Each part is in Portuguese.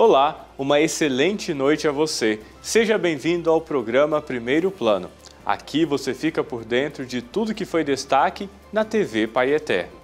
Olá, uma excelente noite a você. Seja bem-vindo ao programa Primeiro Plano. Aqui você fica por dentro de tudo que foi destaque na TV Pai Eterno.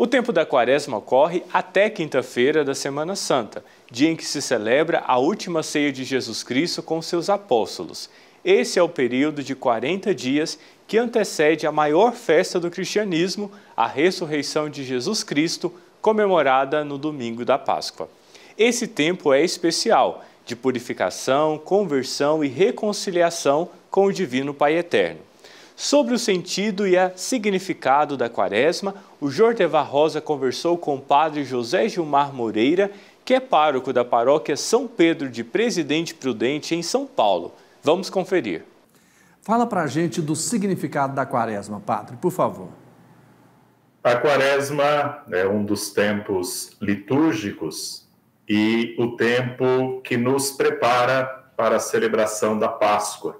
O tempo da Quaresma ocorre até quinta-feira da Semana Santa, dia em que se celebra a última ceia de Jesus Cristo com seus apóstolos. Esse é o período de 40 dias que antecede a maior festa do cristianismo, a ressurreição de Jesus Cristo, comemorada no domingo da Páscoa. Esse tempo é especial, de purificação, conversão e reconciliação com o Divino Pai Eterno. Sobre o sentido e o significado da Quaresma, o Jordevar Rosa conversou com o padre José Gilmar Moreira, que é pároco da paróquia São Pedro de Presidente Prudente, em São Paulo. Vamos conferir. Fala pra gente do significado da Quaresma, padre, por favor. A Quaresma é um dos tempos litúrgicos e o tempo que nos prepara para a celebração da Páscoa.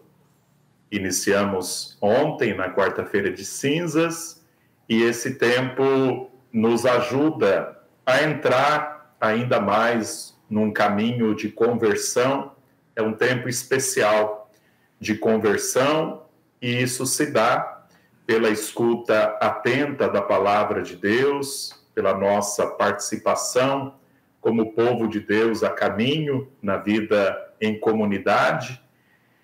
Iniciamos ontem, na quarta-feira de cinzas, e esse tempo nos ajuda a entrar ainda mais num caminho de conversão. É um tempo especial de conversão, e isso se dá pela escuta atenta da palavra de Deus, pela nossa participação como povo de Deus a caminho na vida em comunidade,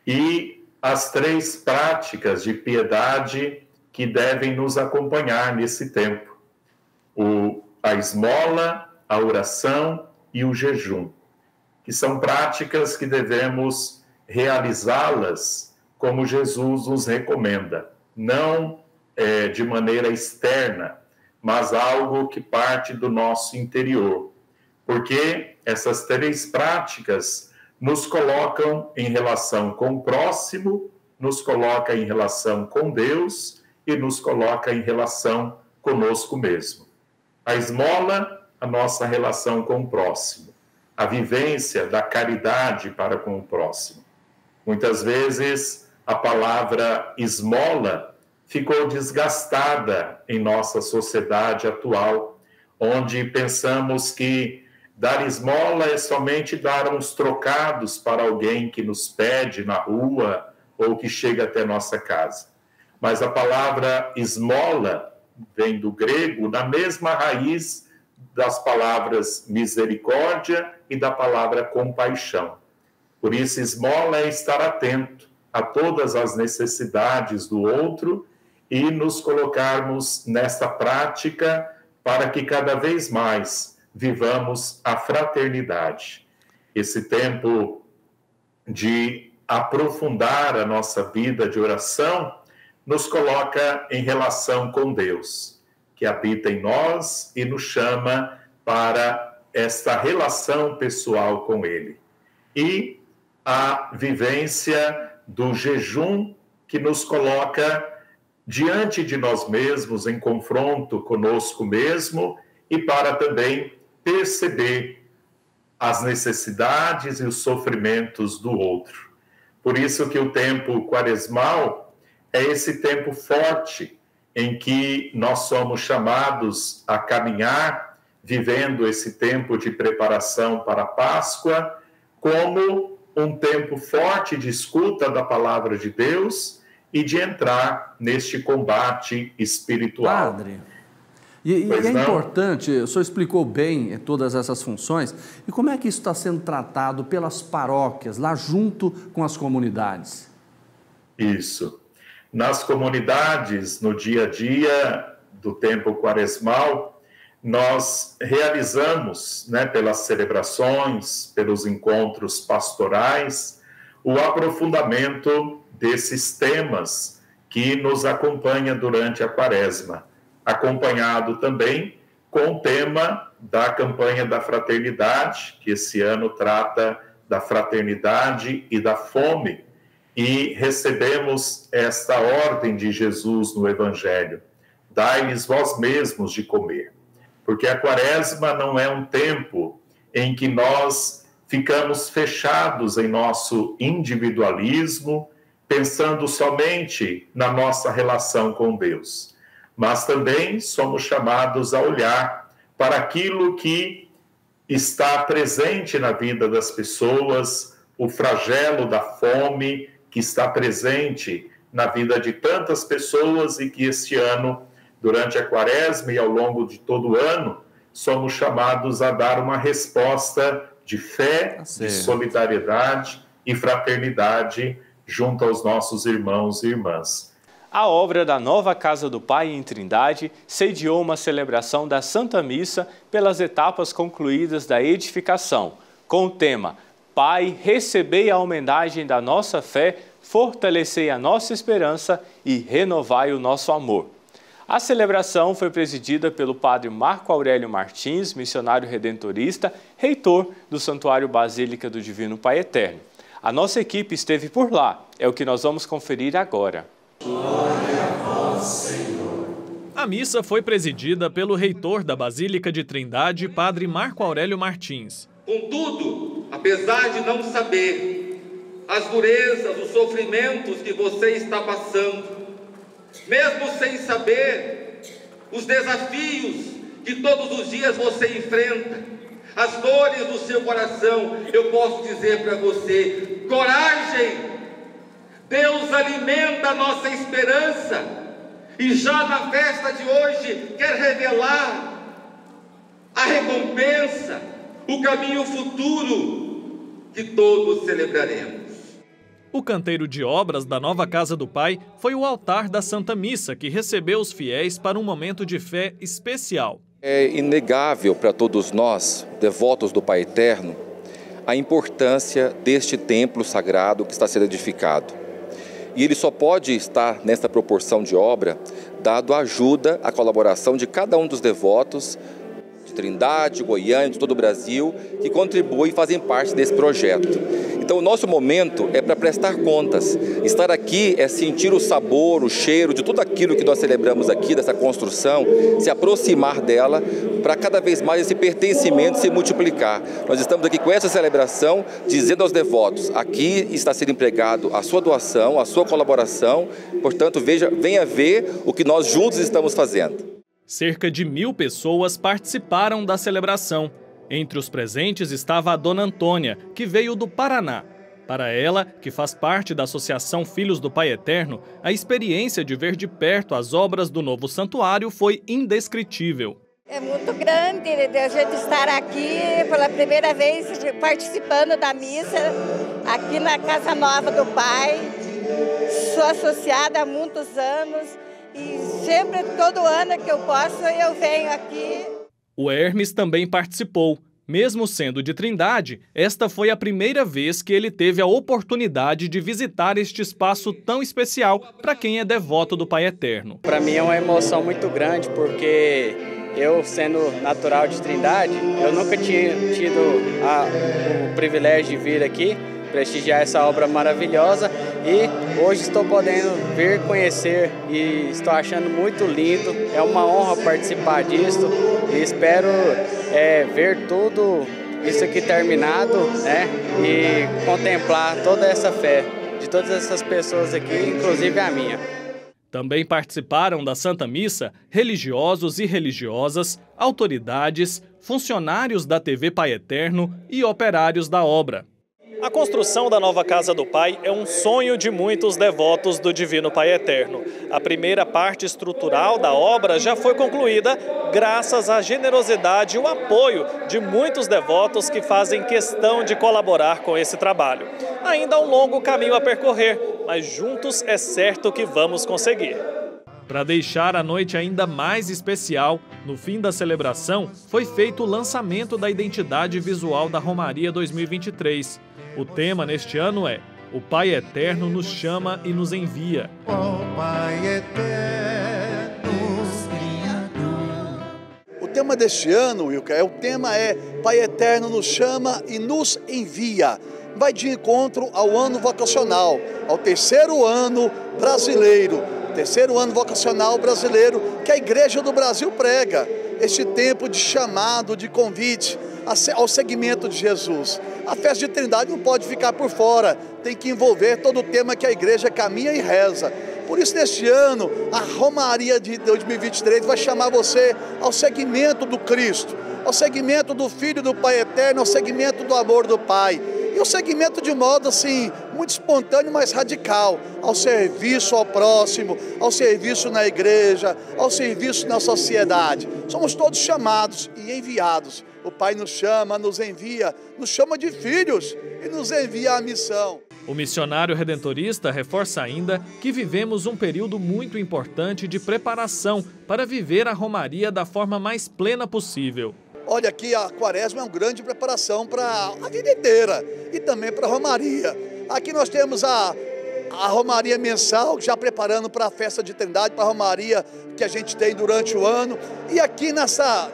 e as três práticas de piedade que devem nos acompanhar nesse tempo: a esmola, a oração e o jejum, que são práticas que devemos realizá-las como Jesus nos recomenda, não de maneira externa, mas algo que parte do nosso interior, porque essas três práticas nos colocam em relação com o próximo, nos coloca em relação com Deus e nos coloca em relação conosco mesmo. A esmola, a nossa relação com o próximo, a vivência da caridade para com o próximo. Muitas vezes a palavra esmola ficou desgastada em nossa sociedade atual, onde pensamos que dar esmola é somente dar uns trocados para alguém que nos pede na rua ou que chega até nossa casa. Mas a palavra esmola vem do grego, na mesma raiz das palavras misericórdia e da palavra compaixão. Por isso, esmola é estar atento a todas as necessidades do outro e nos colocarmos nesta prática para que cada vez mais vivamos a fraternidade. Esse tempo de aprofundar a nossa vida de oração nos coloca em relação com Deus, que habita em nós e nos chama para esta relação pessoal com Ele. E a vivência do jejum, que nos coloca diante de nós mesmos, em confronto conosco mesmo, e para também perceber as necessidades e os sofrimentos do outro. Por isso que o tempo quaresmal é esse tempo forte em que nós somos chamados a caminhar, vivendo esse tempo de preparação para a Páscoa, como um tempo forte de escuta da palavra de Deus e de entrar neste combate espiritual. Padre, e é importante, o senhor explicou bem todas essas funções, e como é que isso está sendo tratado pelas paróquias, lá junto com as comunidades? Isso. Nas comunidades, no dia a dia do tempo quaresmal, nós realizamos, pelas celebrações, pelos encontros pastorais, o aprofundamento desses temas que nos acompanha durante a Quaresma, acompanhado também com o tema da campanha da fraternidade, que esse ano trata da fraternidade e da fome, e recebemos esta ordem de Jesus no Evangelho: dai-lhes vós mesmos de comer. Porque a quaresma não é um tempo em que nós ficamos fechados em nosso individualismo, pensando somente na nossa relação com Deus. Mas também somos chamados a olhar para aquilo que está presente na vida das pessoas, o flagelo da fome que está presente na vida de tantas pessoas e que este ano, durante a quaresma e ao longo de todo o ano, somos chamados a dar uma resposta de fé, de solidariedade e fraternidade junto aos nossos irmãos e irmãs. A obra da nova Casa do Pai em Trindade sediou uma celebração da Santa Missa pelas etapas concluídas da edificação, com o tema Pai, recebei a homenagem da nossa fé, fortalecei a nossa esperança e renovai o nosso amor. A celebração foi presidida pelo padre Marco Aurélio Martins, missionário redentorista, reitor do Santuário Basílica do Divino Pai Eterno. A nossa equipe esteve por lá, é o que nós vamos conferir agora. Glória a vós, Senhor. A missa foi presidida pelo reitor da Basílica de Trindade, padre Marco Aurélio Martins. Contudo, apesar de não saber as durezas, os sofrimentos que você está passando, mesmo sem saber os desafios que todos os dias você enfrenta, as dores do seu coração, eu posso dizer para você, coragem! Deus alimenta a nossa esperança e já na festa de hoje quer revelar a recompensa, o caminho futuro que todos celebraremos. O canteiro de obras da nova Casa do Pai foi o altar da Santa Missa, que recebeu os fiéis para um momento de fé especial. É inegável para todos nós, devotos do Pai Eterno, a importância deste templo sagrado que está sendo edificado. E ele só pode estar nessa proporção de obra, dado a ajuda, a colaboração de cada um dos devotos, de Trindade, Goiânia, de todo o Brasil, que contribuem e fazem parte desse projeto. Então o nosso momento é para prestar contas. Estar aqui é sentir o sabor, o cheiro de tudo aquilo que nós celebramos aqui, dessa construção, se aproximar dela, para cada vez mais esse pertencimento se multiplicar. Nós estamos aqui com essa celebração, dizendo aos devotos, aqui está sendo empregado a sua doação, a sua colaboração, portanto venha ver o que nós juntos estamos fazendo. Cerca de 1000 pessoas participaram da celebração. Entre os presentes estava a Dona Antônia, que veio do Paraná. Para ela, que faz parte da Associação Filhos do Pai Eterno, a experiência de ver de perto as obras do novo santuário foi indescritível. É muito grande a gente estar aqui pela primeira vez participando da missa, aqui na Casa Nova do Pai. Sou associada há muitos anos e sempre, todo ano que eu posso, eu venho aqui. O Hermes também participou. Mesmo sendo de Trindade, esta foi a primeira vez que ele teve a oportunidade de visitar este espaço tão especial para quem é devoto do Pai Eterno. Para mim é uma emoção muito grande, porque eu, sendo natural de Trindade, eu nunca tinha tido o privilégio de vir aqui, prestigiar essa obra maravilhosa, e hoje estou podendo vir conhecer e estou achando muito lindo. É uma honra participar disso e espero ver tudo isso aqui terminado, né, e contemplar toda essa fé de todas essas pessoas aqui, inclusive a minha. Também participaram da Santa Missa religiosos e religiosas, autoridades, funcionários da TV Pai Eterno e operários da obra. A construção da nova Casa do Pai é um sonho de muitos devotos do Divino Pai Eterno. A primeira parte estrutural da obra já foi concluída graças à generosidade e o apoio de muitos devotos que fazem questão de colaborar com esse trabalho. Ainda há um longo caminho a percorrer, mas juntos é certo que vamos conseguir. Para deixar a noite ainda mais especial, no fim da celebração foi feito o lançamento da identidade visual da Romaria 2023. O tema neste ano é O Pai Eterno nos chama e nos envia. O Pai Eterno, o tema deste ano, Wilker, o tema é Pai Eterno nos chama e nos envia. Vai de encontro ao ano vocacional, ao terceiro ano brasileiro terceiro ano vocacional brasileiro, que a Igreja do Brasil prega. Este tempo de chamado, de convite ao seguimento de Jesus. A festa de Trindade não pode ficar por fora, tem que envolver todo o tema que a igreja caminha e reza. Por isso, neste ano, a Romaria de 2023 vai chamar você ao seguimento do Cristo, ao seguimento do Filho do Pai Eterno, ao seguimento do amor do Pai. E o segmento de modo assim, muito espontâneo, mas radical, ao serviço ao próximo, ao serviço na igreja, ao serviço na sociedade. Somos todos chamados e enviados. O Pai nos chama, nos envia, nos chama de filhos e nos envia à missão. O missionário redentorista reforça ainda que vivemos um período muito importante de preparação para viver a Romaria da forma mais plena possível. Olha, aqui a Quaresma é uma grande preparação para a vida inteira e também para a Romaria. Aqui nós temos a Romaria mensal, já preparando para a festa de Trindade, para a Romaria que a gente tem durante o ano. E aqui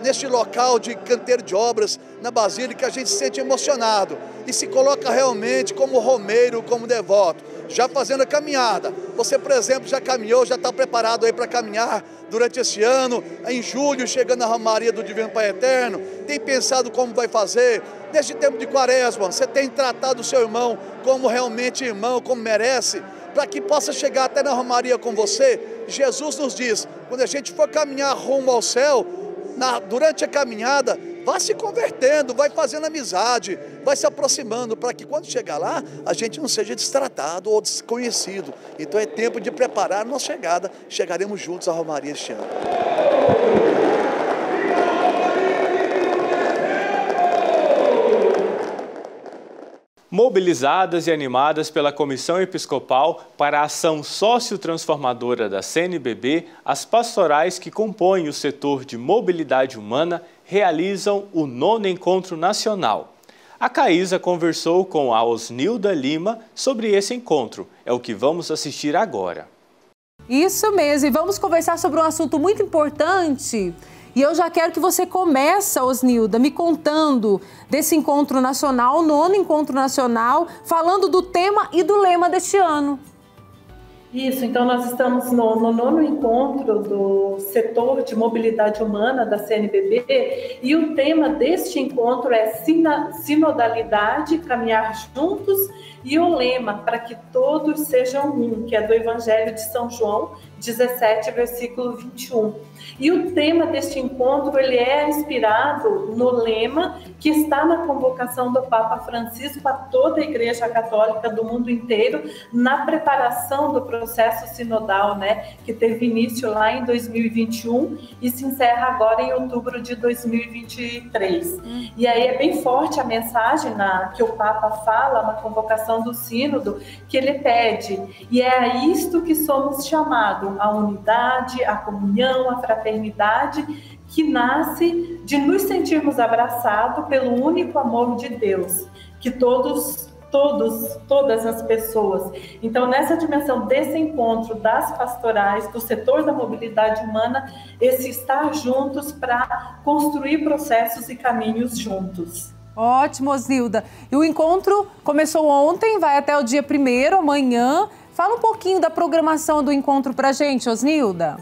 neste local de canteiro de obras, na Basílica, a gente se sente emocionado e se coloca realmente como romeiro, como devoto, já fazendo a caminhada. Você, por exemplo, já caminhou, já está preparado aí para caminhar durante esse ano, em julho, chegando na Romaria do Divino Pai Eterno, tem pensado como vai fazer? Neste tempo de Quaresma, você tem tratado o seu irmão como realmente irmão, como merece, para que possa chegar até na Romaria com você? Jesus nos diz, quando a gente for caminhar rumo ao céu, durante a caminhada, vá se convertendo, vai fazendo amizade, vai se aproximando, para que quando chegar lá, a gente não seja destratado ou desconhecido. Então é tempo de preparar a nossa chegada, chegaremos juntos à Romaria este ano. Mobilizadas e animadas pela Comissão Episcopal para a ação sócio-transformadora da CNBB, as pastorais que compõem o setor de mobilidade humana realizam o 9º Encontro Nacional. A Caísa conversou com a Osnilda Lima sobre esse encontro. É o que vamos assistir agora. Isso mesmo, e vamos conversar sobre um assunto muito importante. E eu já quero que você comece, Osnilda, me contando desse encontro nacional, o 9º Encontro Nacional, falando do tema e do lema deste ano. Isso, então nós estamos no 9º encontro do setor de mobilidade humana da CNBB e o tema deste encontro é sinodalidade, caminhar juntos, e o lema para que todos sejam um, que é do Evangelho de São João 17, versículo 21. E o tema deste encontro, ele é inspirado no lema que está na convocação do Papa Francisco a toda a Igreja Católica do mundo inteiro, na preparação do processo sinodal, né, que teve início lá em 2021 e se encerra agora em outubro de 2023. E aí é bem forte a mensagem que o Papa fala na convocação do sínodo, que ele pede, e é a isto que somos chamados, a unidade, a comunhão, a fraternidade, que nasce de nos sentirmos abraçados pelo único amor de Deus, que todas as pessoas. Então, nessa dimensão desse encontro das pastorais, do setor da mobilidade humana, esse estar juntos para construir processos e caminhos juntos. Ótimo, Osnilda. E o encontro começou ontem, vai até o dia 1º, amanhã. Fala um pouquinho da programação do encontro para a gente, Osnilda.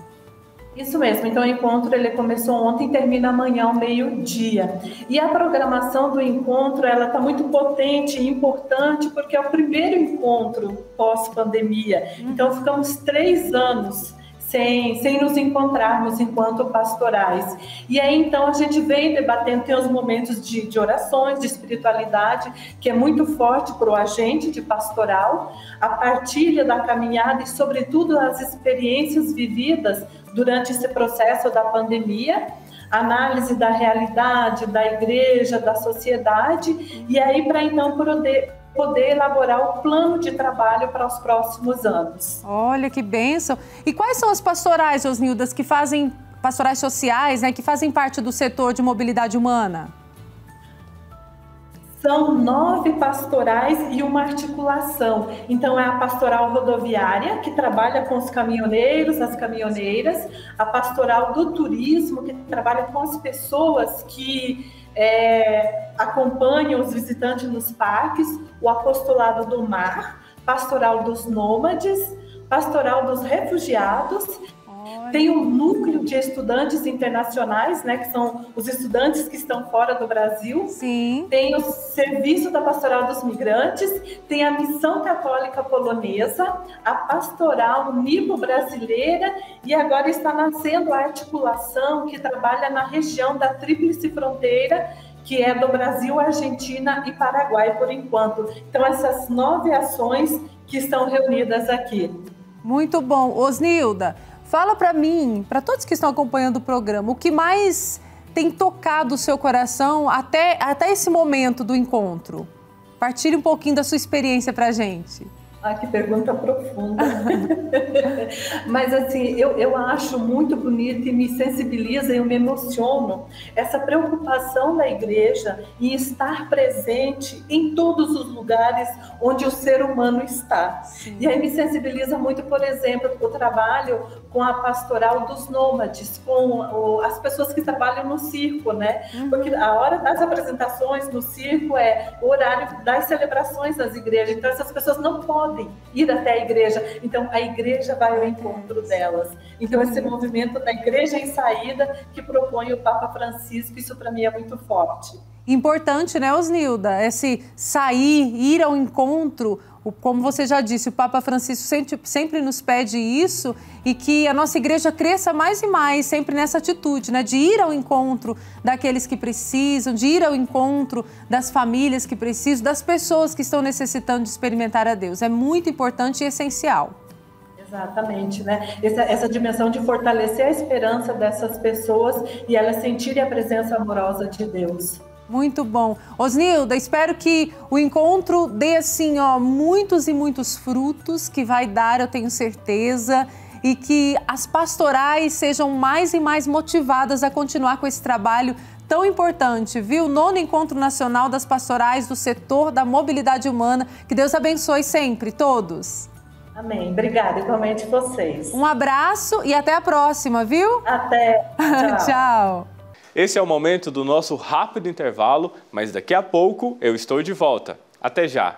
Isso mesmo, então o encontro ele começou ontem e termina amanhã ao meio-dia. E a programação do encontro ela está muito potente e importante porque é o primeiro encontro pós-pandemia. Então ficamos 3 anos sem nos encontrarmos enquanto pastorais. E aí, então, a gente vem debatendo, tem os momentos de orações, de espiritualidade, que é muito forte para o agente de pastoral, a partilha da caminhada e, sobretudo, as experiências vividas durante esse processo da pandemia, análise da realidade, da igreja, da sociedade, e aí, para, então, poder elaborar o plano de trabalho para os próximos anos. Olha que bênção! E quais são as pastorais, Osnildas, que fazem, pastorais sociais, né, que fazem parte do setor de mobilidade humana? São 9 pastorais e uma articulação. Então, é a pastoral rodoviária, que trabalha com os caminhoneiros, as caminhoneiras, a pastoral do turismo, que trabalha com as pessoas que acompanham os visitantes nos parques, o apostolado do mar, pastoral dos nômades, Pastoral dos Refugiados. Tem um núcleo de estudantes internacionais, né, que são os estudantes que estão fora do Brasil. Sim. Tem o Serviço da Pastoral dos Migrantes, tem a Missão Católica Polonesa, a Pastoral Nipo-Brasileira, e agora está nascendo a articulação que trabalha na região da Tríplice Fronteira, que é do Brasil, Argentina e Paraguai, por enquanto. Então, essas 9 ações que estão reunidas aqui. Muito bom. Osnilda, fala para mim, para todos que estão acompanhando o programa, o que mais tem tocado o seu coração até esse momento do encontro? Partilhe um pouquinho da sua experiência para a gente. Ah, que pergunta profunda. Mas assim, eu acho muito bonito e me sensibiliza, eu me emociono essa preocupação da igreja em estar presente em todos os lugares onde o ser humano está. Sim. E aí me sensibiliza muito, por exemplo, o trabalho com a pastoral dos nômades, com as pessoas que trabalham no circo, né? Porque a hora das apresentações no circo é o horário das celebrações das igrejas, então essas pessoas não podem ir até a igreja, então a igreja vai ao encontro delas. Então esse movimento da igreja em saída que propõe o Papa Francisco, isso para mim é muito forte. Importante, né, Osnilda? Esse sair, ir ao encontro, como você já disse, o Papa Francisco sempre nos pede isso, e que a nossa igreja cresça mais e mais, sempre nessa atitude, né, de ir ao encontro daqueles que precisam, de ir ao encontro das famílias que precisam, das pessoas que estão necessitando de experimentar a Deus. É muito importante e essencial. Exatamente, né? Essa dimensão de fortalecer a esperança dessas pessoas e elas sentirem a presença amorosa de Deus. Muito bom. Osnilda, espero que o encontro dê, assim, ó, muitos e muitos frutos, que vai dar, eu tenho certeza, e que as pastorais sejam mais e mais motivadas a continuar com esse trabalho tão importante, viu? 9º Encontro Nacional das Pastorais do Setor da Mobilidade Humana. Que Deus abençoe sempre, todos. Amém. Obrigada, igualmente vocês. Um abraço e até a próxima, viu? Até. Tchau. Tchau. Esse é o momento do nosso rápido intervalo, mas daqui a pouco eu estou de volta. Até já!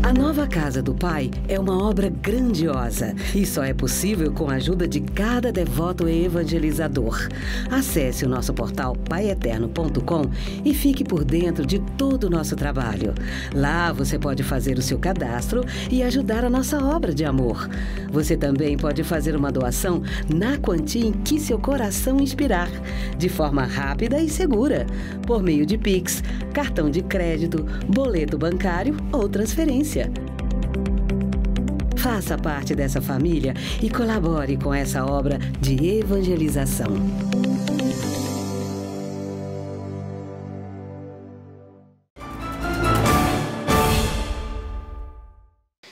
A nova casa do Pai é uma obra grandiosa e só é possível com a ajuda de cada devoto evangelizador. Acesse o nosso portal paieterno.com e fique por dentro de todo o nosso trabalho. Lá você pode fazer o seu cadastro e ajudar a nossa obra de amor. Você também pode fazer uma doação na quantia em que seu coração inspirar, de forma rápida e segura, por meio de Pix, cartão de crédito, boleto bancário ou transferência. Faça parte dessa família e colabore com essa obra de evangelização.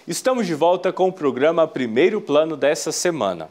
Estamos de volta com o programa Primeiro Plano dessa semana.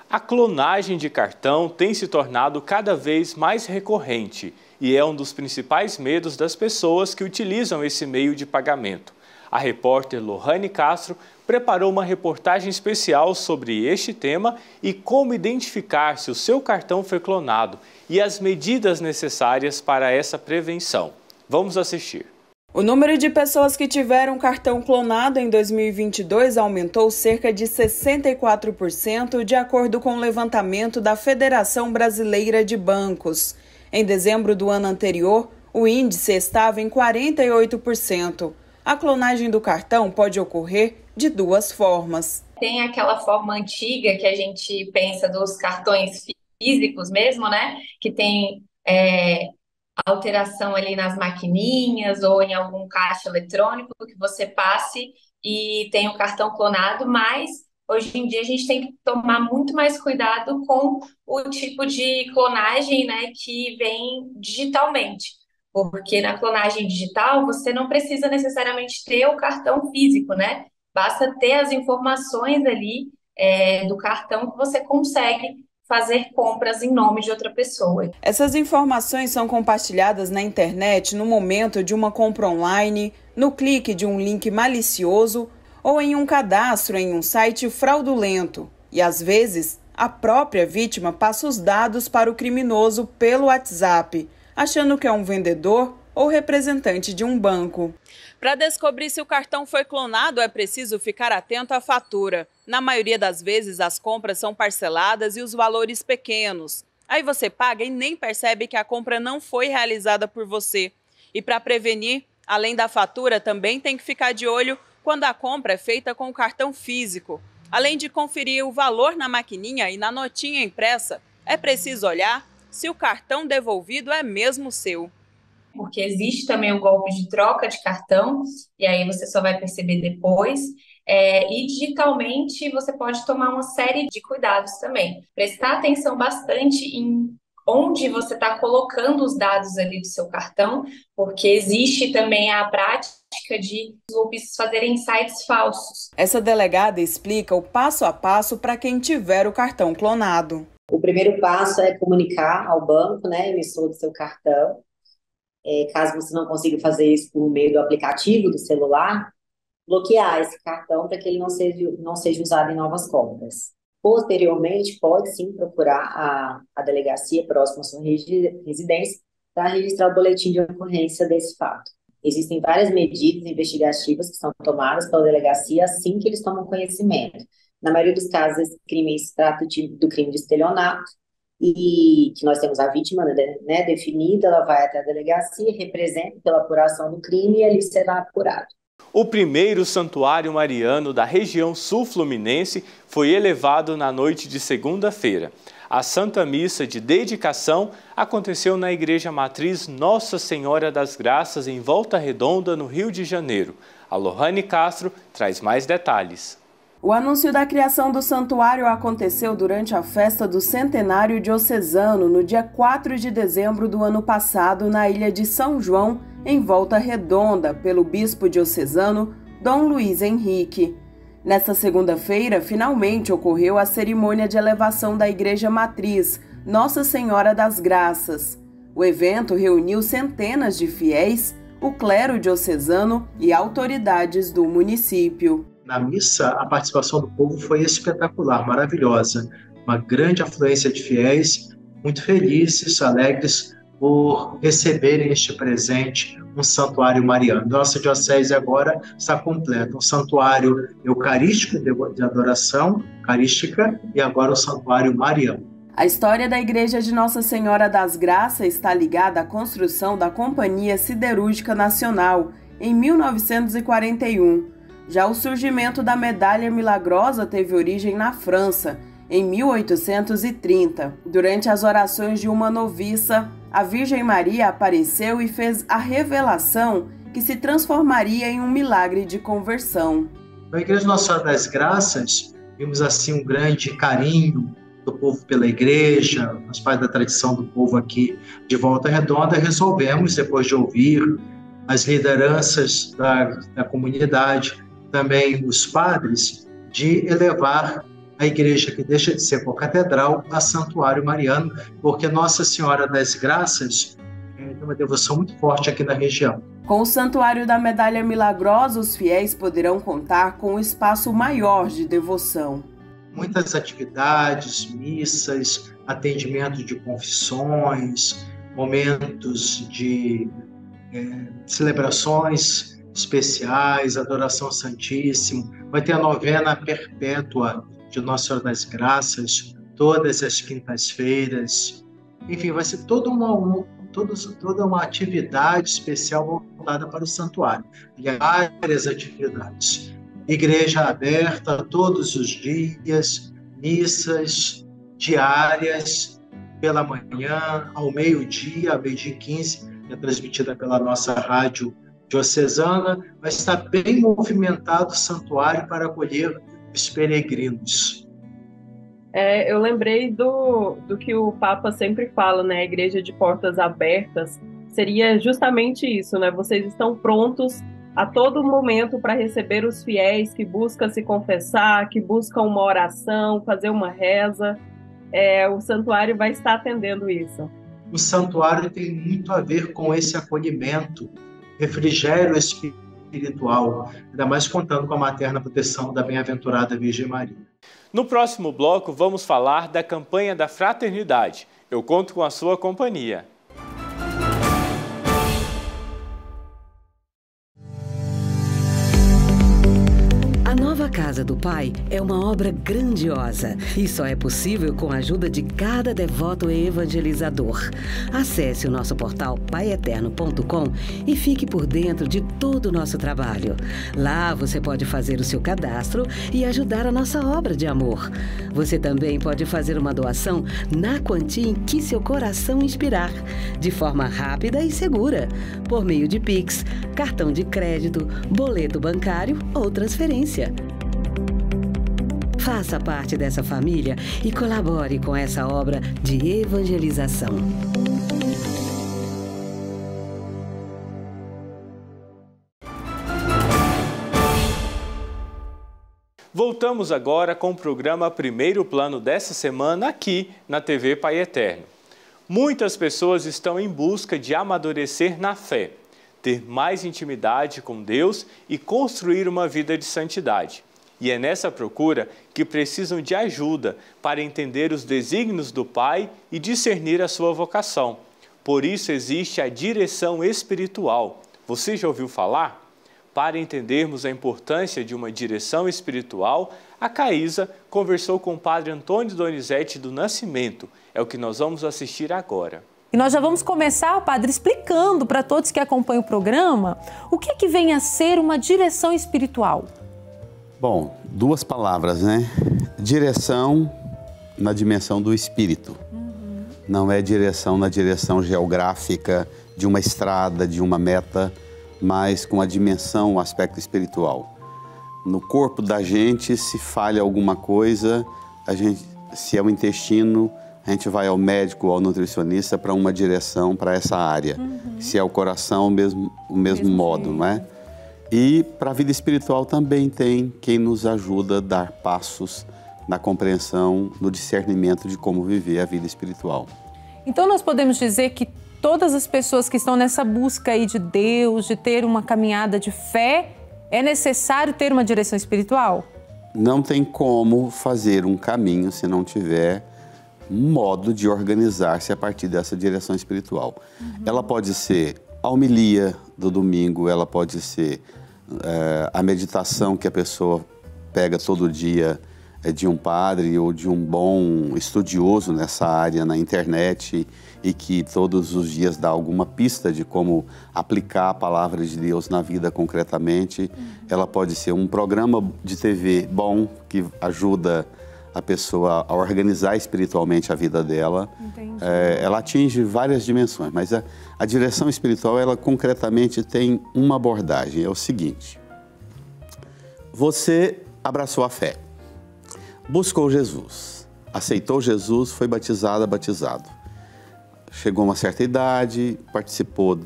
A clonagem de cartão tem se tornado cada vez mais recorrente e é um dos principais medos das pessoas que utilizam esse meio de pagamento. A repórter Lohane Castro preparou uma reportagem especial sobre este tema e como identificar se o seu cartão foi clonado e as medidas necessárias para essa prevenção. Vamos assistir. O número de pessoas que tiveram cartão clonado em 2022 aumentou cerca de 64%, de acordo com o levantamento da Federação Brasileira de Bancos. Em dezembro do ano anterior, o índice estava em 48%. A clonagem do cartão pode ocorrer de duas formas. Tem aquela forma antiga que a gente pensa dos cartões físicos mesmo, né? Que tem alteração ali nas maquininhas ou em algum caixa eletrônico que você passe e tem o cartão clonado, mas hoje em dia a gente tem que tomar muito mais cuidado com o tipo de clonagem, né, que vem digitalmente. Porque na clonagem digital você não precisa necessariamente ter o cartão físico, né? Basta ter as informações ali do cartão que você consegue fazer compras em nome de outra pessoa. Essas informações são compartilhadas na internet no momento de uma compra online, no clique de um link malicioso ou em um cadastro em um site fraudulento. E às vezes, a própria vítima passa os dados para o criminoso pelo WhatsApp, achando que é um vendedor ou representante de um banco. Para descobrir se o cartão foi clonado, é preciso ficar atento à fatura. Na maioria das vezes, as compras são parceladas e os valores pequenos. Aí você paga e nem percebe que a compra não foi realizada por você. E para prevenir, além da fatura, também tem que ficar de olho quando a compra é feita com o cartão físico. Além de conferir o valor na maquininha e na notinha impressa, é preciso olhar se o cartão devolvido é mesmo seu. Porque existe também o golpe de troca de cartão, e aí você só vai perceber depois. E digitalmente você pode tomar uma série de cuidados também. Prestar atenção bastante em onde você está colocando os dados ali do seu cartão, porque existe também a prática de os golpistas fazerem sites falsos. Essa delegada explica o passo a passo para quem tiver o cartão clonado. O primeiro passo é comunicar ao banco, emissor do seu cartão. Caso você não consiga fazer isso por meio do aplicativo do celular, bloquear esse cartão para que ele não seja usado em novas compras. Posteriormente, pode sim procurar a delegacia próxima à sua residência para registrar o boletim de ocorrência desse fato. Existem várias medidas investigativas que são tomadas pela delegacia assim que eles tomam conhecimento. Na maioria dos casos, esse crime se trata do crime de estelionato, e que nós temos a vítima definida, ela vai até a delegacia, representa pela apuração do crime e ali será apurado. O primeiro santuário mariano da região sul-fluminense foi elevado na noite de segunda-feira. A Santa Missa de dedicação aconteceu na Igreja Matriz Nossa Senhora das Graças, em Volta Redonda, no Rio de Janeiro. A Lohane Castro traz mais detalhes. O anúncio da criação do santuário aconteceu durante a festa do Centenário Diocesano, no dia 4 de dezembro do ano passado, na ilha de São João, em Volta Redonda, pelo bispo diocesano Dom Luiz Henrique. Nesta segunda-feira, finalmente ocorreu a cerimônia de elevação da Igreja Matriz, Nossa Senhora das Graças. O evento reuniu centenas de fiéis, o clero diocesano e autoridades do município. Na missa, a participação do povo foi espetacular, maravilhosa. Uma grande afluência de fiéis, muito felizes, alegres por receberem este presente, um santuário mariano. Nossa diocese agora está completa, um santuário eucarístico de adoração eucarística e agora o santuário mariano. A história da Igreja de Nossa Senhora das Graças está ligada à construção da Companhia Siderúrgica Nacional, em 1941. Já o surgimento da Medalha Milagrosa teve origem na França, em 1830. Durante as orações de uma noviça, a Virgem Maria apareceu e fez a revelação que se transformaria em um milagre de conversão. Na Igreja Nossa Senhora das Graças, vimos assim um grande carinho do povo pela igreja, os pais da tradição do povo aqui de Volta Redonda. Resolvemos, depois de ouvir as lideranças da comunidade, também os padres, de elevar a igreja, que deixa de ser catedral, a santuário mariano, porque Nossa Senhora das Graças tem uma devoção muito forte aqui na região. Com o Santuário da Medalha Milagrosa, os fiéis poderão contar com um espaço maior de devoção. Muitas atividades, missas, atendimento de confissões, momentos de celebrações especiais, adoração santíssima. Vai ter a novena perpétua de Nossa Senhora das Graças, todas as quintas-feiras. Enfim, vai ser toda uma atividade especial voltada para o santuário. E várias atividades. Igreja aberta todos os dias, missas diárias, pela manhã, ao meio-dia 15, é transmitida pela nossa rádio diocesana. Vai estar bem movimentado o santuário para acolher os peregrinos. Eu lembrei do que o Papa sempre fala, né? A igreja de portas abertas seria justamente isso, né? Vocês estão prontos a todo momento para receber os fiéis que buscam se confessar, que buscam uma oração, fazer uma reza. O santuário vai estar atendendo isso. O santuário tem muito a ver com esse acolhimento, refrigério espiritual, ainda mais contando com a materna proteção da bem-aventurada Virgem Maria. No próximo bloco, vamos falar da campanha da fraternidade. Eu conto com a sua companhia. Casa do Pai é uma obra grandiosa e só é possível com a ajuda de cada devoto e evangelizador. Acesse o nosso portal paieterno.com e fique por dentro de todo o nosso trabalho. Lá você pode fazer o seu cadastro e ajudar a nossa obra de amor. Você também pode fazer uma doação na quantia em que seu coração inspirar, de forma rápida e segura, por meio de Pix, cartão de crédito, boleto bancário ou transferência. Faça parte dessa família e colabore com essa obra de evangelização. Voltamos agora com o programa Primeiro Plano dessa semana aqui na TV Pai Eterno. Muitas pessoas estão em busca de amadurecer na fé, ter mais intimidade com Deus e construir uma vida de santidade. E é nessa procura que precisam de ajuda para entender os desígnios do Pai e discernir a sua vocação. Por isso existe a direção espiritual. Você já ouviu falar? Para entendermos a importância de uma direção espiritual, a Caísa conversou com o padre Antônio Donizete do Nascimento. É o que nós vamos assistir agora. E nós já vamos começar, padre, explicando para todos que acompanham o programa o que vem a ser uma direção espiritual. Bom, duas palavras, né? Direção na dimensão do espírito. Não é direção na direção geográfica de uma estrada, de uma meta, mas com a dimensão, o aspecto espiritual. No corpo da gente, se falha alguma coisa, se é o intestino, a gente vai ao médico, ao nutricionista para uma direção para essa área. Se é o coração, o mesmo modo, não é? E para a vida espiritual também tem quem nos ajuda a dar passos na compreensão, no discernimento de como viver a vida espiritual. Então nós podemos dizer que todas as pessoas que estão nessa busca aí de Deus, de ter uma caminhada de fé, é necessário ter uma direção espiritual? Não tem como fazer um caminho se não tiver um modo de organizar-se a partir dessa direção espiritual. Ela pode ser a homilia do domingo, ela pode ser a meditação que a pessoa pega todo dia de um padre ou de um bom estudioso nessa área na internet e que todos os dias dá alguma pista de como aplicar a palavra de Deus na vida concretamente. Ela pode ser um programa de TV bom que ajuda a pessoa a organizar espiritualmente a vida dela. Ela atinge várias dimensões, mas a direção espiritual, ela concretamente tem uma abordagem, é o seguinte: você abraçou a fé, buscou Jesus, aceitou Jesus, foi batizado. Chegou a uma certa idade, participou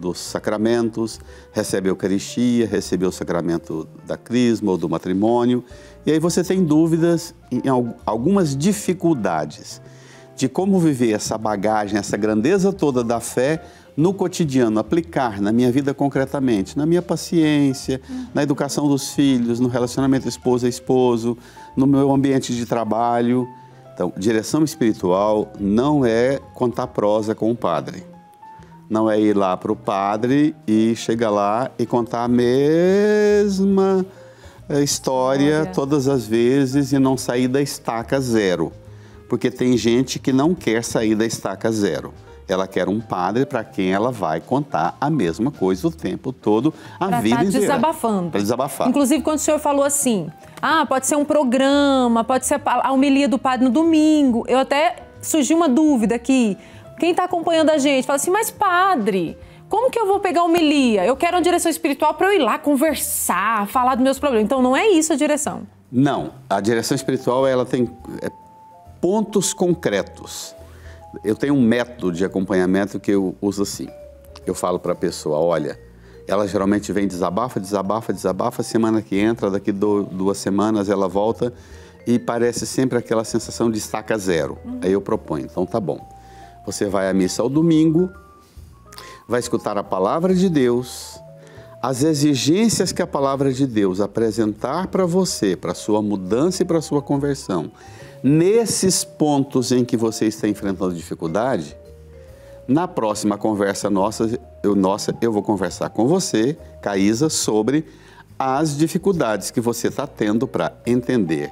dos sacramentos, recebe a Eucaristia, recebeu o sacramento da crisma ou do matrimônio, e aí você tem dúvidas em algumas dificuldades de como viver essa bagagem, essa grandeza toda da fé no cotidiano, aplicar na minha vida concretamente, na minha paciência, na educação dos filhos, no relacionamento esposa-esposo, no meu ambiente de trabalho. Então, direção espiritual não é contar prosa com o padre. Não é ir lá para o padre e chegar lá e contar a mesma história todas as vezes e não sair da estaca zero. Porque tem gente que não quer sair da estaca zero. Ela quer um padre para quem ela vai contar a mesma coisa o tempo todo, a vida inteira. Desabafando. Para desabafar. Inclusive, quando o senhor falou assim, pode ser um programa, pode ser a homilia do padre no domingo. Eu até surgiu uma dúvida aqui. Quem está acompanhando a gente fala assim, mas padre, como que eu vou pegar homilia? Eu quero uma direção espiritual para eu ir lá conversar, falar dos meus problemas. Então, não é isso a direção. Não. A direção espiritual, ela tem pontos concretos. Eu tenho um método de acompanhamento que eu uso assim. Eu falo para a pessoa, olha, ela geralmente vem desabafa, semana que entra, daqui 2 semanas ela volta e parece sempre aquela sensação de estaca zero. Aí eu proponho, então tá bom. Você vai à missa ao domingo, vai escutar a palavra de Deus, as exigências que a palavra de Deus apresentar para você, para a sua mudança e para a sua conversão. Nesses pontos em que você está enfrentando dificuldade, na próxima conversa nossa, eu vou conversar com você, Caísa, sobre as dificuldades que você está tendo para entender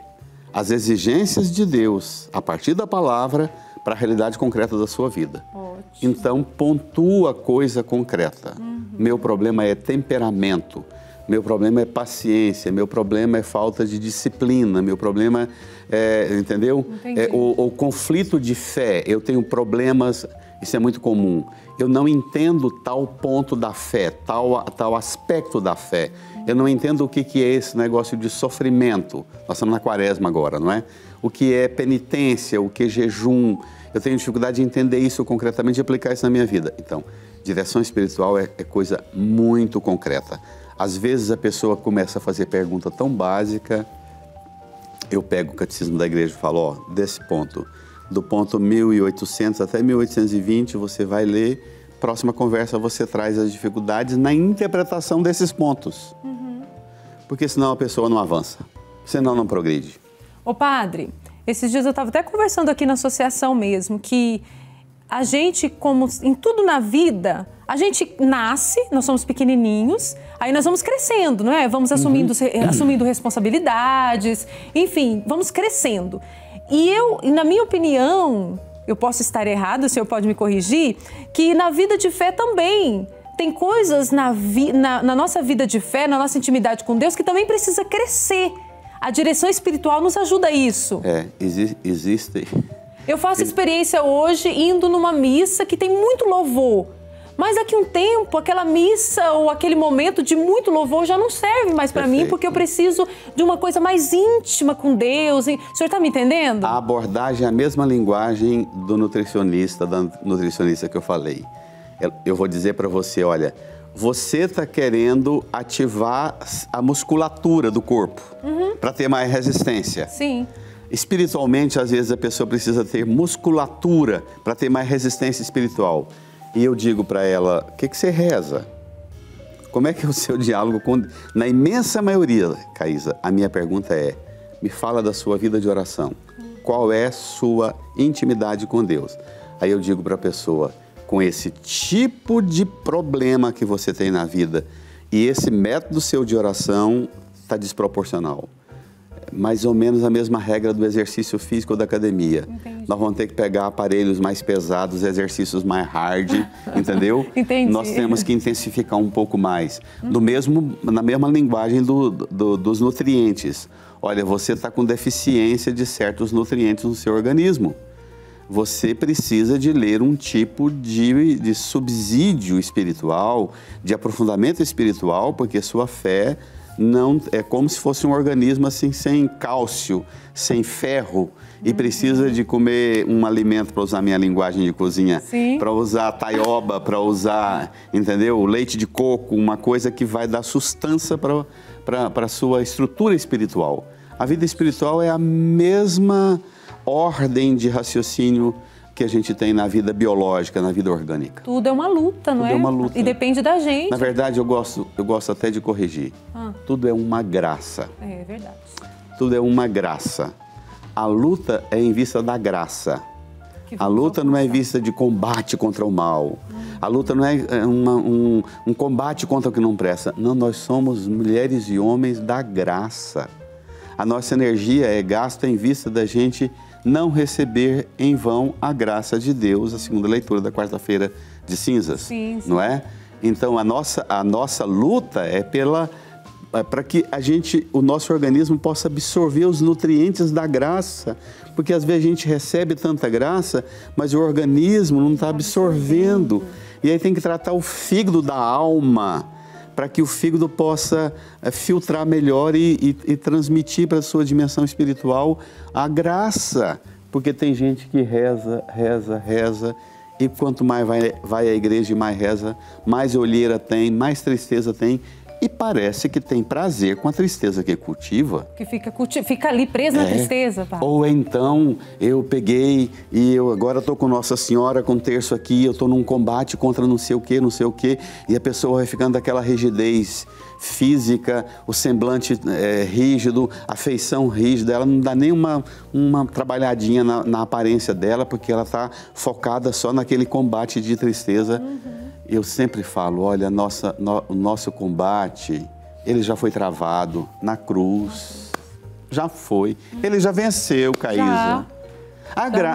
as exigências de Deus a partir da palavra para a realidade concreta da sua vida. Ótimo. Então, pontua coisa concreta. Meu problema é temperamento, meu problema é paciência, meu problema é falta de disciplina, meu problema é, entendeu? O conflito de fé, eu tenho problemas, isso é muito comum. Eu não entendo tal ponto da fé, tal aspecto da fé. Eu não entendo o que é esse negócio de sofrimento. Nós estamos na quaresma agora, não é? O que é penitência, o que é jejum. Eu tenho dificuldade de entender isso concretamente e aplicar isso na minha vida. Então, direção espiritual é coisa muito concreta. Às vezes a pessoa começa a fazer pergunta tão básica, eu pego o catecismo da igreja e falo, ó, desse ponto, do ponto 1800 até 1820, você vai ler, próxima conversa você traz as dificuldades na interpretação desses pontos. Porque senão a pessoa não avança, senão não progride. Ô padre, esses dias eu estava até conversando aqui na associação mesmo, que a gente, como em tudo na vida, a gente nasce, nós somos pequenininhos, aí nós vamos crescendo, não é? Vamos assumindo responsabilidades, enfim, vamos crescendo. E eu, na minha opinião, eu posso estar errado, o senhor pode me corrigir, que na vida de fé também tem coisas na nossa vida de fé, na nossa intimidade com Deus, que também precisa crescer. A direção espiritual nos ajuda a isso. Existe. Eu faço experiência hoje indo numa missa que tem muito louvor. Mas daqui a um tempo, aquela missa ou aquele momento de muito louvor já não serve mais para mim, porque eu preciso de uma coisa mais íntima com Deus. O senhor está me entendendo? A abordagem é a mesma linguagem do nutricionista, da nutricionista que eu falei. Eu vou dizer para você, olha, você está querendo ativar a musculatura do corpo para ter mais resistência. Sim. Espiritualmente, às vezes, a pessoa precisa ter musculatura para ter mais resistência espiritual. E eu digo para ela, o que você reza? Como é que é o seu diálogo com... Na imensa maioria, Caísa, a minha pergunta é, me fala da sua vida de oração. Qual é a sua intimidade com Deus? Aí eu digo para a pessoa, com esse tipo de problema que você tem na vida e esse método seu de oração está desproporcional. Mais ou menos a mesma regra do exercício físico da academia. Entendi. Nós vamos ter que pegar aparelhos mais pesados, exercícios mais hard, entendeu? Entendi. Nós temos que intensificar um pouco mais. Na mesma linguagem dos nutrientes. Olha, você está com deficiência de certos nutrientes no seu organismo. Você precisa de ler um tipo de subsídio espiritual, de aprofundamento espiritual, porque sua fé... não é como se fosse um organismo assim sem cálcio, sem ferro e precisa de comer um alimento, para usar minha linguagem de cozinha, para usar taioba, para usar, entendeu? O leite de coco, uma coisa que vai dar sustância para a sua estrutura espiritual. A vida espiritual é a mesma ordem de raciocínio que a gente tem na vida biológica, na vida orgânica. Tudo é uma luta, não é? Tudo é uma luta. E depende da gente. Na verdade, eu gosto até de corrigir. Tudo é uma graça. É verdade. Tudo é uma graça. A luta é em vista da graça. A luta não é em vista de combate contra o mal. A luta não é um combate contra o que não presta. Não, nós somos mulheres e homens da graça. A nossa energia é gasta em vista da gente não receber em vão a graça de Deus, a segunda leitura da quarta-feira de cinzas, não é? Então, a nossa luta é para que o nosso organismo possa absorver os nutrientes da graça, porque às vezes a gente recebe tanta graça, mas o organismo não está absorvendo. E aí tem que tratar o fígado da alma, para que o fígado possa filtrar melhor e transmitir para a sua dimensão espiritual a graça. Porque tem gente que reza, e quanto mais vai à igreja e mais reza, mais olheira tem, mais tristeza tem, e parece que tem prazer com a tristeza que cultiva. Que fica ali preso na tristeza, pá. Ou então, eu peguei e eu agora estou com Nossa Senhora, com o terço aqui, eu estou num combate contra não sei o quê, e a pessoa vai ficando daquela rigidez física, o semblante rígido, a feição rígida, ela não dá nem uma trabalhadinha na aparência dela, porque ela está focada só naquele combate de tristeza. Eu sempre falo, olha, o nosso combate ele já foi travado na cruz. Já foi. Ele já venceu, Caísa.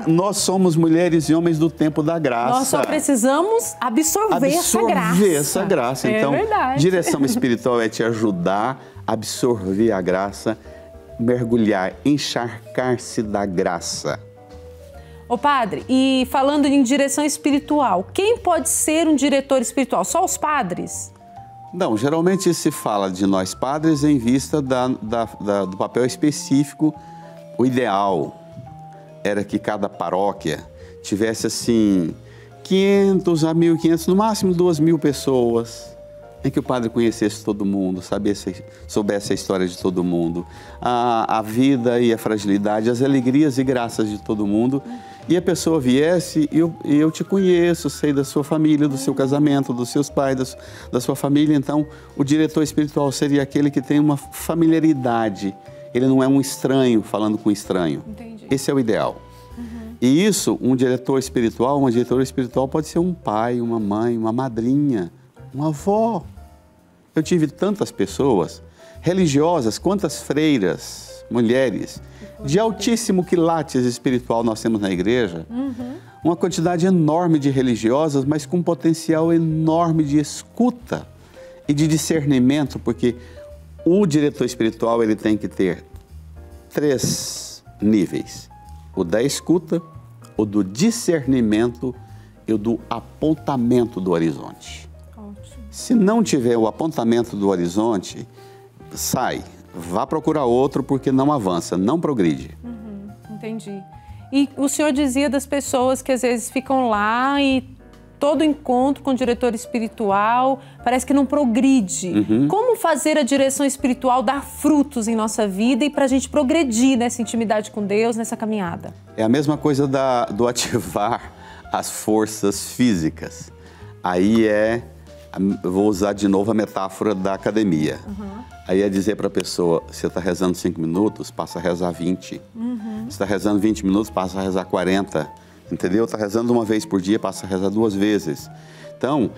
Nós somos mulheres e homens do tempo da graça. Nós só precisamos absorver essa graça. Então, verdade. Direção espiritual é te ajudar a absorver a graça, mergulhar, encharcar-se da graça. Ô padre, e falando em direção espiritual, quem pode ser um diretor espiritual? Só os padres? Não, geralmente se fala de nós padres em vista do papel específico. O ideal era que cada paróquia tivesse assim 500 a 1.500, no máximo 2.000 pessoas, em que o padre conhecesse todo mundo, soubesse a história de todo mundo, a vida e a fragilidade, as alegrias e graças de todo mundo, e a pessoa viesse e eu te conheço, sei da sua família, do seu casamento, dos seus pais, da sua família. Então, o diretor espiritual seria aquele que tem uma familiaridade. Ele não é um estranho falando com estranho. Entendi. Esse é o ideal. E isso, uma diretora espiritual pode ser um pai, uma mãe, uma madrinha, uma avó. Eu tive tantas pessoas religiosas, quantas freiras, mulheres, de altíssimo quilates espiritual nós temos na igreja. Uma quantidade enorme de religiosas, mas com um potencial enorme de escuta e de discernimento, porque o diretor espiritual ele tem que ter 3 níveis: o da escuta, o do discernimento e o do apontamento do horizonte. Ótimo. Se não tiver o apontamento do horizonte, sai, vá procurar outro, porque não avança, não progride. Entendi. E o senhor dizia das pessoas que às vezes ficam lá e todo encontro com o diretor espiritual parece que não progride. Como fazer a direção espiritual dar frutos em nossa vida e para a gente progredir nessa intimidade com Deus, nessa caminhada? É a mesma coisa do ativar as forças físicas. Aí vou usar de novo a metáfora da academia. Aí é dizer para a pessoa, você está rezando 5 minutos, passa a rezar 20. Você está rezando 20 minutos, passa a rezar 40. Entendeu? Está rezando uma vez por dia, passa a rezar 2 vezes. Então,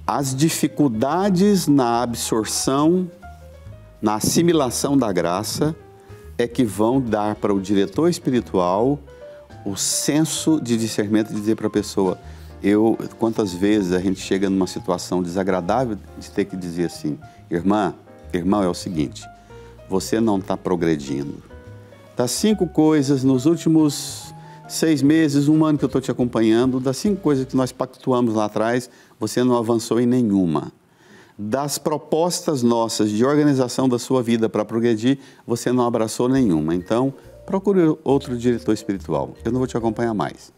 as dificuldades na absorção, na assimilação da graça, é que vão dar para o diretor espiritual o senso de discernimento de dizer para a pessoa, quantas vezes a gente chega numa situação desagradável de ter que dizer assim, irmão, é o seguinte, você não está progredindo. Das 5 coisas nos últimos 6 meses, 1 ano que eu estou te acompanhando, das 5 coisas que nós pactuamos lá atrás, você não avançou em nenhuma. Das propostas nossas de organização da sua vida para progredir, você não abraçou nenhuma. Então, procure outro diretor espiritual. Eu não vou te acompanhar mais.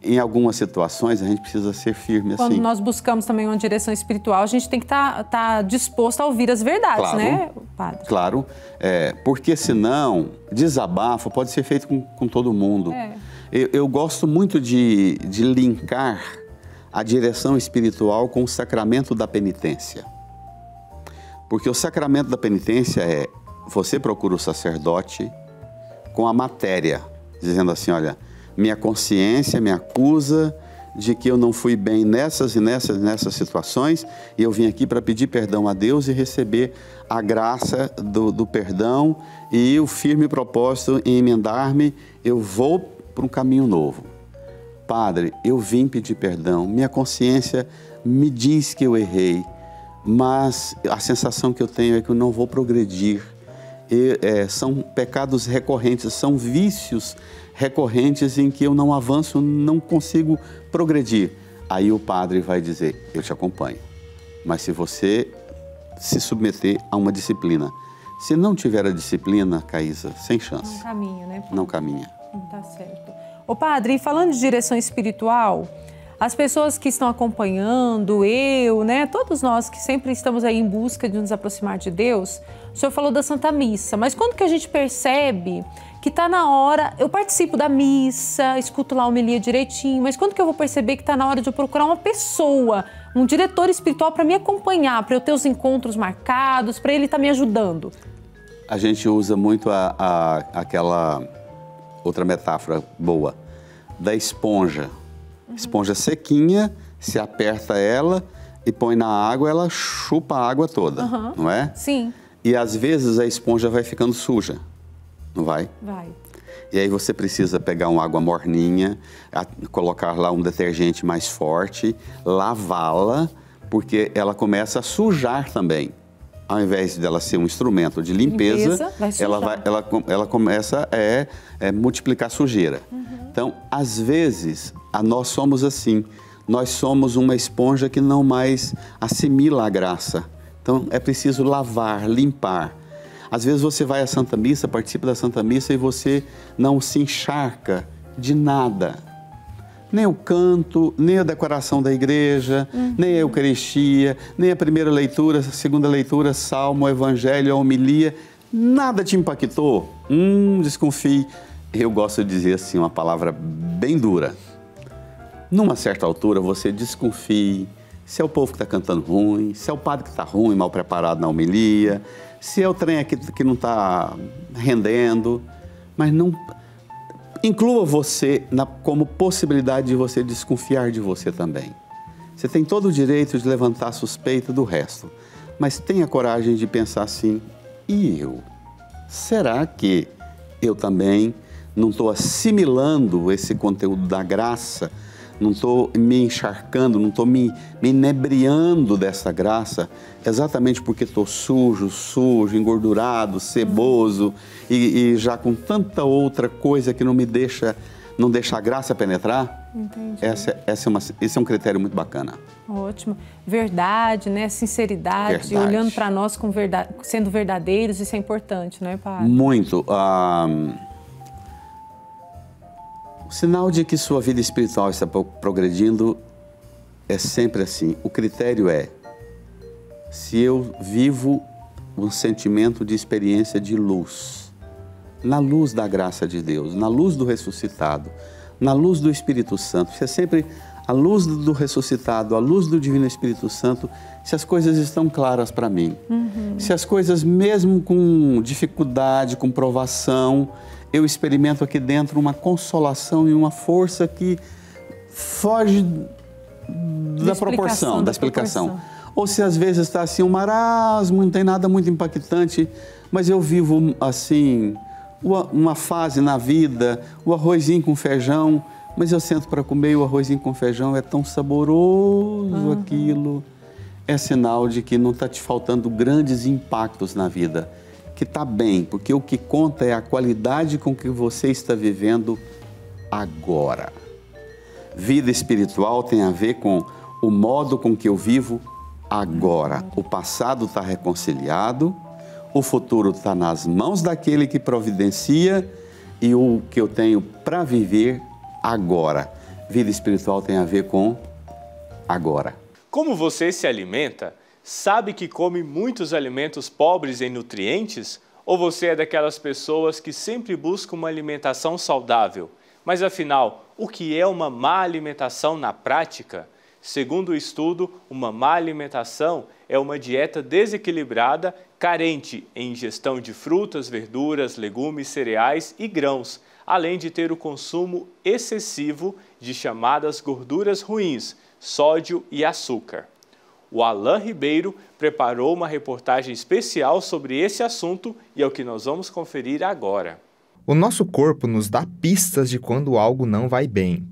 Em algumas situações, a gente precisa ser firme assim. Quando nós buscamos também uma direção espiritual, a gente tem que estar disposto a ouvir as verdades, claro, né, padre? Claro, porque senão, desabafo pode ser feito com todo mundo. Eu gosto muito de linkar a direção espiritual com o sacramento da penitência. Porque o sacramento da penitência você procura o sacerdote com a matéria, dizendo assim, olha, minha consciência me acusa de que eu não fui bem nessas situações e eu vim aqui para pedir perdão a Deus e receber a graça do perdão e o firme propósito em emendar-me, eu vou para um caminho novo. Padre, eu vim pedir perdão, minha consciência me diz que eu errei, mas a sensação que eu tenho é que eu não vou progredir. São pecados recorrentes, são vícios recorrentes em que eu não avanço, não consigo progredir. Aí o padre vai dizer, eu te acompanho, mas se você se submeter a uma disciplina, se não tiver a disciplina, Caísa, sem chance. Não caminha, né? Não caminha. Tá certo. Ô padre, e falando de direção espiritual, as pessoas que estão acompanhando, né, todos nós que sempre estamos aí em busca de nos aproximar de Deus, o senhor falou da Santa Missa, mas quando que a gente percebe que está na hora, eu participo da missa, escuto lá a homilia direitinho, mas quando que eu vou perceber que está na hora de eu procurar uma pessoa, um diretor espiritual para me acompanhar, para eu ter os encontros marcados, para ele estar me ajudando? A gente usa muito aquela outra metáfora boa, da esponja. Esponja sequinha, se aperta ela e põe na água, ela chupa a água toda, não é? Sim. E às vezes a esponja vai ficando suja, não vai? Vai. E aí você precisa pegar uma água morninha, colocar lá um detergente mais forte, lavá-la, porque ela começa a sujar também. Ao invés dela ser um instrumento de limpeza, ela começa a multiplicar sujeira. Então, às vezes, nós somos assim. Nós somos uma esponja que não mais assimila a graça. Então, é preciso lavar, limpar. Às vezes você vai à Santa Missa, participa da Santa Missa e você não se encharca de nada. Nem o canto, nem a decoração da igreja, nem a Eucaristia, nem a primeira leitura, a segunda leitura, salmo, evangelho, a homilia. Nada te impactou? Desconfie. Eu gosto de dizer assim, uma palavra bem dura. Numa certa altura, você desconfie se é o povo que está cantando ruim, se é o padre que está ruim, mal preparado na homilia, se é o trem aqui que não está rendendo, mas não... Inclua você como possibilidade de você desconfiar de você também. Você tem todo o direito de levantar a suspeita do resto, mas tenha coragem de pensar assim, e eu? Será que eu também não estou assimilando esse conteúdo da graça, não estou me encharcando, não estou me inebriando dessa graça, exatamente porque estou sujo, engordurado, ceboso e já com tanta outra coisa que não deixa a graça penetrar? Entendi. Esse é um critério muito bacana. Ótimo. Verdade, né? Sinceridade, olhando para nós com sendo verdadeiros, isso é importante, não é, padre? Muito. O sinal de que sua vida espiritual está progredindo é sempre assim. O critério é se eu vivo um sentimento de experiência de luz, na luz da graça de Deus, na luz do ressuscitado, na luz do Espírito Santo. Se é sempre a luz do ressuscitado, a luz do Divino Espírito Santo, se as coisas estão claras para mim. Se as coisas, mesmo com dificuldade, com provação, eu experimento aqui dentro uma consolação e uma força que foge da proporção, da explicação. Ou se às vezes está assim um marasmo, não tem nada muito impactante, mas eu vivo assim, uma fase na vida, o arrozinho com feijão, mas eu sento para comer e o arrozinho com feijão é tão saboroso aquilo. É sinal de que não está te faltando grandes impactos na vida. Que está bem, porque o que conta é a qualidade com que você está vivendo agora. Vida espiritual tem a ver com o modo com que eu vivo agora. O passado está reconciliado, o futuro está nas mãos daquele que providencia e o que eu tenho para viver agora. Vida espiritual tem a ver com agora. Como você se alimenta? Sabe que come muitos alimentos pobres em nutrientes? Ou você é daquelas pessoas que sempre buscam uma alimentação saudável? Mas afinal, o que é uma má alimentação na prática? Segundo o estudo, uma má alimentação é uma dieta desequilibrada, carente em ingestão de frutas, verduras, legumes, cereais e grãos, além de ter o consumo excessivo de chamadas gorduras ruins, sódio e açúcar. O Alain Ribeiro preparou uma reportagem especial sobre esse assunto e é o que nós vamos conferir agora. O nosso corpo nos dá pistas de quando algo não vai bem.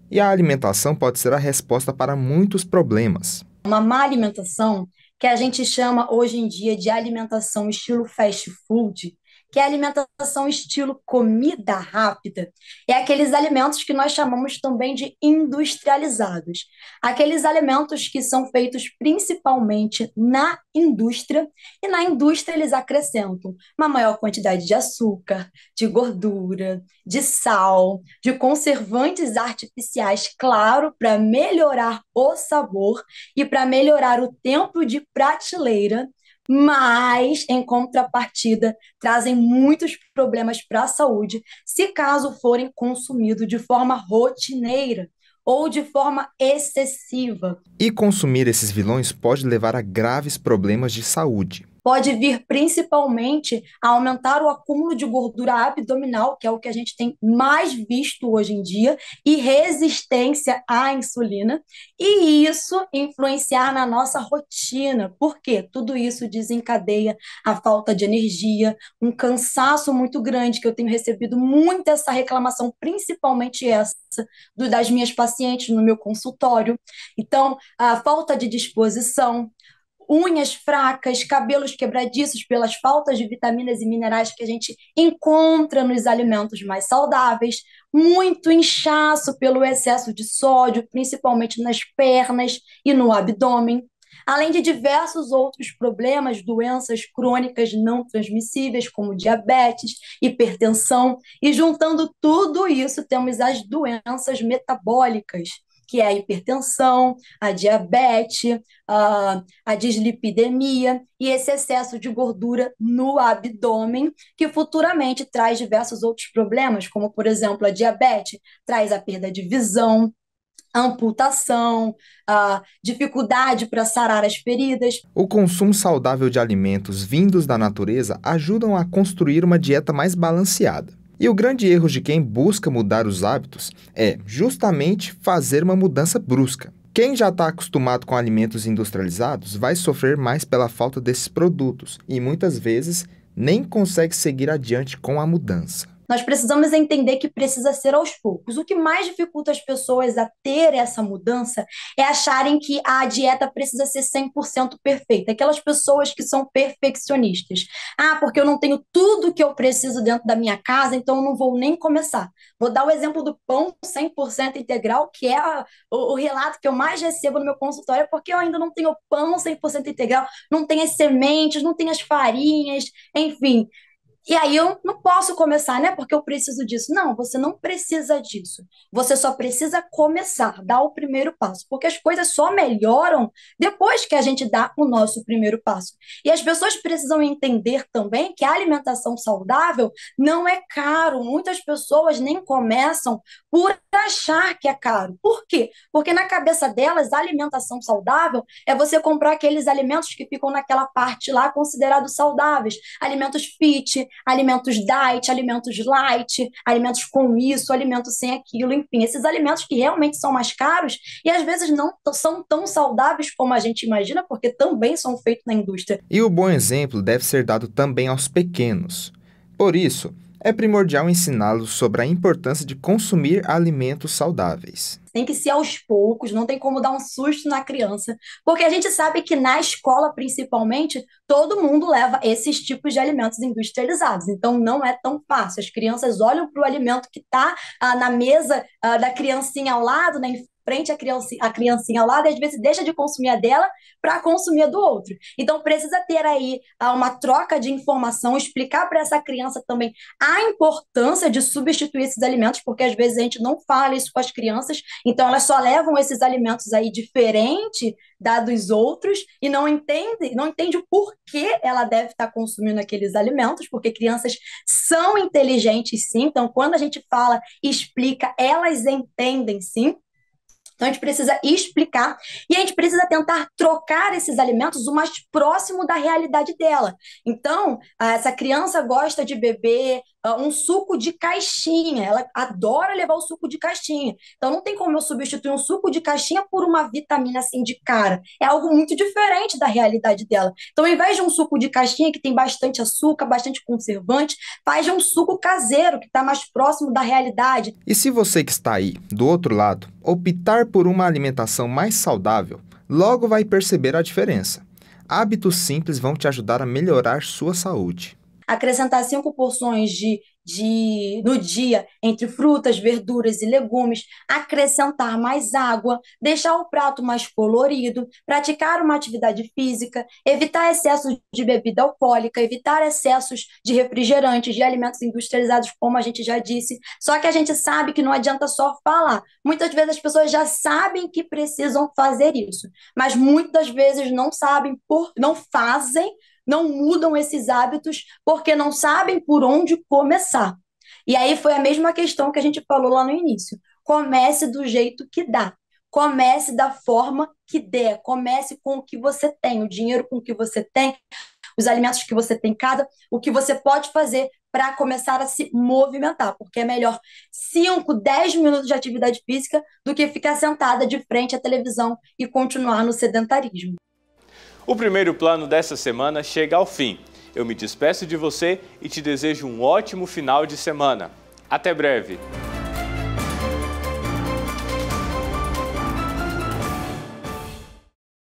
E a alimentação pode ser a resposta para muitos problemas. Uma má alimentação, que a gente chama hoje em dia de alimentação estilo fast food, que é a alimentação estilo comida rápida, é aqueles alimentos que nós chamamos também de industrializados. Aqueles alimentos que são feitos principalmente na indústria, e na indústria eles acrescentam uma maior quantidade de açúcar, de gordura, de sal, de conservantes artificiais, claro, para melhorar o sabor e para melhorar o tempo de prateleira, mas, em contrapartida, trazem muitos problemas para a saúde se caso forem consumidos de forma rotineira ou de forma excessiva. E consumir esses vilões pode levar a graves problemas de saúde. pode vir principalmente a aumentar o acúmulo de gordura abdominal, que é o que a gente tem mais visto hoje em dia, e resistência à insulina, e isso influenciar na nossa rotina. Por quê? Tudo isso desencadeia a falta de energia, um cansaço muito grande, que eu tenho recebido muito essa reclamação, principalmente essa das minhas pacientes no meu consultório. Então, a falta de disposição, unhas fracas, cabelos quebradiços pelas faltas de vitaminas e minerais que a gente encontra nos alimentos mais saudáveis, muito inchaço pelo excesso de sódio, principalmente nas pernas e no abdômen, além de diversos outros problemas, doenças crônicas não transmissíveis, como diabetes, hipertensão, e juntando tudo isso, temos as doenças metabólicas, que é a hipertensão, a diabetes, a dislipidemia e esse excesso de gordura no abdômen, que futuramente traz diversos outros problemas, como, por exemplo, a diabetes traz a perda de visão, amputação, a dificuldade para sarar as feridas. O consumo saudável de alimentos vindos da natureza ajudam a construir uma dieta mais balanceada. E o grande erro de quem busca mudar os hábitos é justamente fazer uma mudança brusca. Quem já está acostumado com alimentos industrializados vai sofrer mais pela falta desses produtos e muitas vezes nem consegue seguir adiante com a mudança. Nós precisamos entender que precisa ser aos poucos. O que mais dificulta as pessoas a ter essa mudança é acharem que a dieta precisa ser 100% perfeita. Aquelas pessoas que são perfeccionistas. Porque eu não tenho tudo que eu preciso dentro da minha casa, então eu não vou nem começar. Vou dar o exemplo do pão 100% integral, que é o relato que eu mais recebo no meu consultório, porque eu ainda não tenho pão 100% integral, não tenho as sementes, não tenho as farinhas, enfim. E aí eu não posso começar, né? Porque eu preciso disso. Não, você não precisa disso. Você só precisa começar, dar o primeiro passo. Porque as coisas só melhoram depois que a gente dá o nosso primeiro passo. E as pessoas precisam entender também que a alimentação saudável não é caro. Muitas pessoas nem começam por achar que é caro. Por quê? Porque na cabeça delas, a alimentação saudável é você comprar aqueles alimentos que ficam naquela parte lá considerados saudáveis. Alimentos fit, alimentos diet, alimentos light, alimentos com isso, alimentos sem aquilo, enfim, esses alimentos que realmente são mais caros e às vezes não são tão saudáveis como a gente imagina, porque também são feitos na indústria. E o bom exemplo deve ser dado também aos pequenos. Por isso, é primordial ensiná-los sobre a importância de consumir alimentos saudáveis. Tem que ser aos poucos, não tem como dar um susto na criança, porque a gente sabe que na escola, principalmente, todo mundo leva esses tipos de alimentos industrializados, então não é tão fácil. As crianças olham para o alimento que está na mesa da criancinha ao lado, né, frente à criancinha ao lado, e às vezes deixa de consumir a dela para consumir a do outro. Então precisa ter aí uma troca de informação, explicar para essa criança também a importância de substituir esses alimentos, porque às vezes a gente não fala isso com as crianças, então elas só levam esses alimentos aí diferente dos outros e não entende o porquê ela deve estar consumindo aqueles alimentos, porque crianças são inteligentes sim, então quando a gente fala e explica, elas entendem sim. Então, a gente precisa explicar e a gente precisa tentar trocar esses alimentos o mais próximo da realidade dela. Então, essa criança gosta de beber um suco de caixinha, ela adora levar o suco de caixinha. Então, não tem como eu substituir um suco de caixinha por uma vitamina assim de cara. É algo muito diferente da realidade dela. Então, ao invés de um suco de caixinha que tem bastante açúcar, bastante conservante, faz um suco caseiro que está mais próximo da realidade. E se você que está aí, do outro lado, optar por uma alimentação mais saudável, logo vai perceber a diferença. Hábitos simples vão te ajudar a melhorar sua saúde. Acrescentar 5 porções no dia entre frutas, verduras e legumes, acrescentar mais água, deixar o prato mais colorido, praticar uma atividade física, evitar excessos de bebida alcoólica, evitar excessos de refrigerantes, de alimentos industrializados, como a gente já disse. Só que a gente sabe que não adianta só falar. Muitas vezes as pessoas já sabem que precisam fazer isso, mas muitas vezes não sabem, não fazem, não mudam esses hábitos porque não sabem por onde começar. E aí foi a mesma questão que a gente falou lá no início. Comece do jeito que dá. Comece da forma que der. Comece com o que você tem, o dinheiro com o que você tem, os alimentos que você tem em casa, o que você pode fazer para começar a se movimentar, porque é melhor 5, 10 minutos de atividade física do que ficar sentada de frente à televisão e continuar no sedentarismo. O primeiro plano dessa semana chega ao fim. Eu me despeço de você e te desejo um ótimo final de semana. Até breve!